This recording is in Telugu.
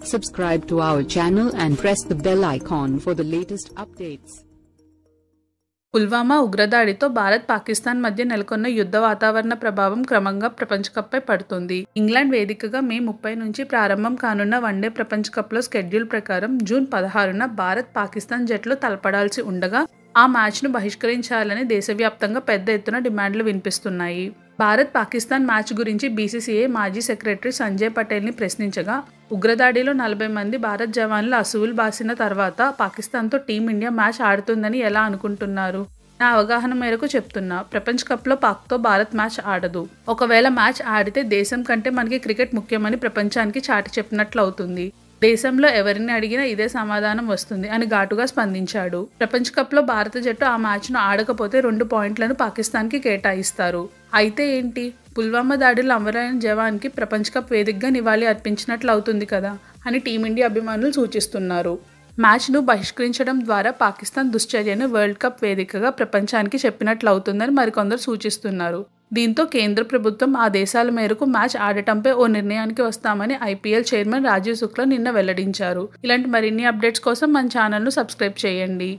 Subscribe to our channel and press the bell icon for the latest updates. Pulwama ఉగ్రదాడితో Bharat Pakistan మధ్య నెలకొన్న యుద్ధ వాతావరణ ప్రభావం క్రమంగా ప్రపంచ కప్పై పడుతుంది. ఇంగ్లాండ్ వేదికగా మే 30 నుంచి ప్రారంభం కానున్న వన్డే ప్రపంచ కప్లో షెడ్యూల్ ప్రకారం జూన్ 16న భారత్ పాకిస్తాన్ జట్లు తలపడాల్సి ఉండగా ఆ మ్యాచ్ను బహిష్కరించాలని దేశవ్యాప్తంగా పెద్ద ఎత్తున డిమాండ్లు వినిపిస్తున్నాయి. భారత్ పాకిస్తాన్ మ్యాచ్ గురించి బీసీసీఐ మాజీ సెక్రటరీ సంజయ్ పటేల్ని ప్రశ్నించగా ఉగ్రదాడిలో 40 మంది భారత్ జవాన్లు అసువులు బాసిన తర్వాత పాకిస్తాన్తో టీమిండియా మ్యాచ్ ఆడుతుందని ఎలా అనుకుంటున్నారు? నా అవగాహన మేరకు చెప్తున్నా, ప్రపంచ కప్లో పాక్తో భారత్ మ్యాచ్ ఆడదు. ఒకవేళ మ్యాచ్ ఆడితే దేశం కంటే మనకి క్రికెట్ ముఖ్యమని ప్రపంచానికి చాటి చెప్పినట్లు అవుతుంది. దేశంలో ఎవరిని అడిగినా ఇదే సమాధానం వస్తుంది అని ఘాటుగా స్పందించాడు. ప్రపంచ కప్లో భారత జట్టు ఆ మ్యాచ్ను ఆడకపోతే 2 పాయింట్లను పాకిస్తాన్కి కేటాయిస్తారు. అయితే ఏంటి? పుల్వామా దాడిలో అమరైన జవాన్కి ప్రపంచ కప్ వేదికగా నివాళి అర్పించినట్లు అవుతుంది కదా అని టీమిండియా అభిమానులు సూచిస్తున్నారు. మ్యాచ్ను బహిష్కరించడం ద్వారా పాకిస్తాన్ దుశ్చర్యను వరల్డ్ కప్ వేదికగా ప్రపంచానికి చెప్పినట్లు అవుతుందని మరికొందరు సూచిస్తున్నారు. దీంతో కేంద్ర ప్రభుత్వం ఆ దేశాల మేరకు మ్యాచ్ ఆడటంపై ఓ నిర్ణయానికి వస్తామని ఐపీఎల్ చైర్మన్ రాజీవ్ శుక్లా నిన్న వెల్లడించారు. ఇలాంటి మరిన్ని అప్డేట్స్ కోసం మన ఛానల్ను సబ్స్క్రైబ్ చేయండి.